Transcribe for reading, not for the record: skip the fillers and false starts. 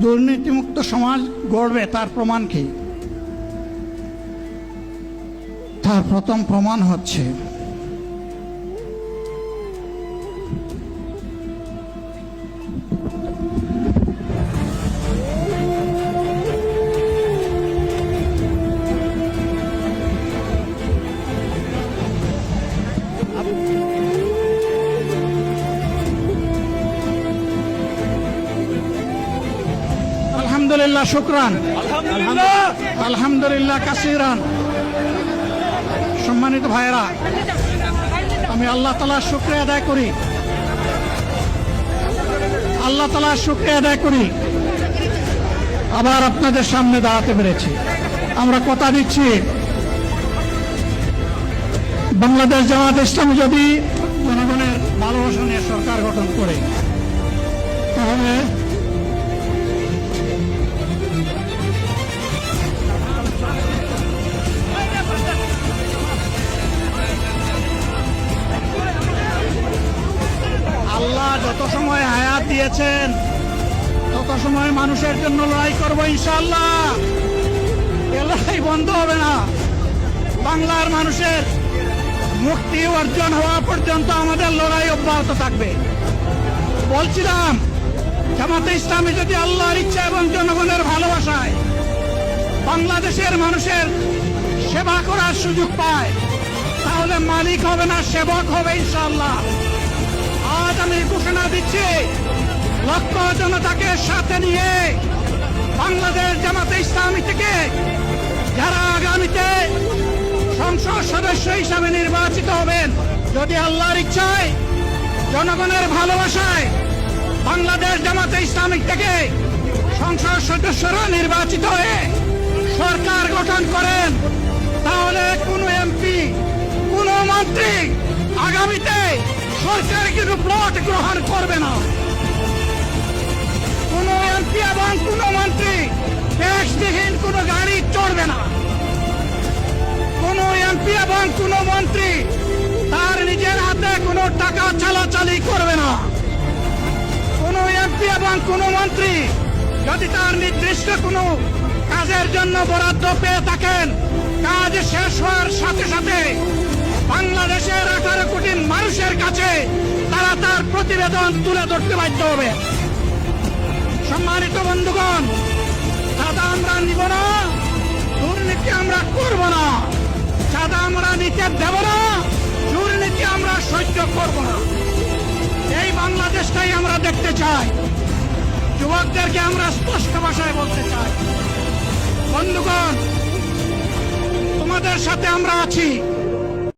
দুর্নীতিমুক্ত সমাজ গড়বে তার প্রমাণ কি? তার প্রথম প্রমাণ হচ্ছে আলহামদুলিল্লাহ, শুকরান, আলহামদুলিল্লাহ কাসিরান। সম্মানিত ভাইয়েরা, আমি আল্লাহ তাআলার শুকরিয়া আদায় করি, আল্লাহ তাআলার শুকরিয়া আদায় করি আবার আপনাদের সামনে দাঁড়াতে পেরেছি। আমরা কথা দিচ্ছি, বাংলাদেশ জামাত ইসলামী যদি জনগণের ভালোবাসা নিয়ে সরকার গঠন করে, তাহলে আল্লাহ যত সময় হায়াত দিয়েছেন তত সময় মানুষের জন্য লড়াই করবো ইনশাআল্লাহ। এ লড়াই বন্ধ হবে না। বাংলার মানুষের মুক্তি অর্জন হওয়া পর্যন্ত আমাদের লড়াই অব্যাহত থাকবে। বলছিলাম, জামাতে ইসলামী যদি আল্লাহর ইচ্ছা এবং জনগণের ভালোবাসায় বাংলাদেশের মানুষের সেবা করার সুযোগ পায়, তাহলে মালিক হবে না, সেবক হবে ইনশাআল্লাহ। আজ আমি ঘোষণা দিচ্ছি, লক্ষ জনতাকে সাথে নিয়ে বাংলাদেশ জামাতে ইসলামী থেকে যারা আগামীতে সংসদ সদস্য হিসাবে নির্বাচিত হবেন, যদি আল্লাহর ইচ্ছায় জনগণের ভালোবাসায় বাংলাদেশ জামাতে ইসলামী থেকে সংসদ সদস্যরা নির্বাচিত হয়ে সরকার গঠন করেন, তাহলে কোন এমপি, কোন মন্ত্রী আগামীতে সরকারের কিন্তু প্লট গ্রহণ করবে না। কোন এমপি এবং কোন মন্ত্রী ট্যাক্সবিহীন কোন গাড়ি চড়বে না। কোন এমপি এবং কোন মন্ত্রী তার নিজের হাতে কোনো টাকা চালাচালি করবে না। কোন এমপি এবং কোন মন্ত্রী যদি তার নির্দিষ্ট কোনো কাজের জন্য বরাদ্দ পেয়ে থাকেন, কাজ শেষ হওয়ার সাথে সাথে বাংলাদেশের 18 কোটি মানুষের কাছে তারা তার প্রতিবেদন তুলে ধরতে বাধ্য হবে। সম্মানিত বন্ধুগণ, চাঁদা আমরা নিব না, দুর্নীতি আমরা করব না, চাঁদা আমরা নিতে দেব না, দুর্নীতি আমরা সহ্য করব না। এই বাংলাদেশটাই আমরা দেখতে চাই। যুবকদেরকে আমরা স্পষ্ট ভাষায় বলতে চাই, বন্ধুগণ, তোমাদের সাথে আমরা আছি।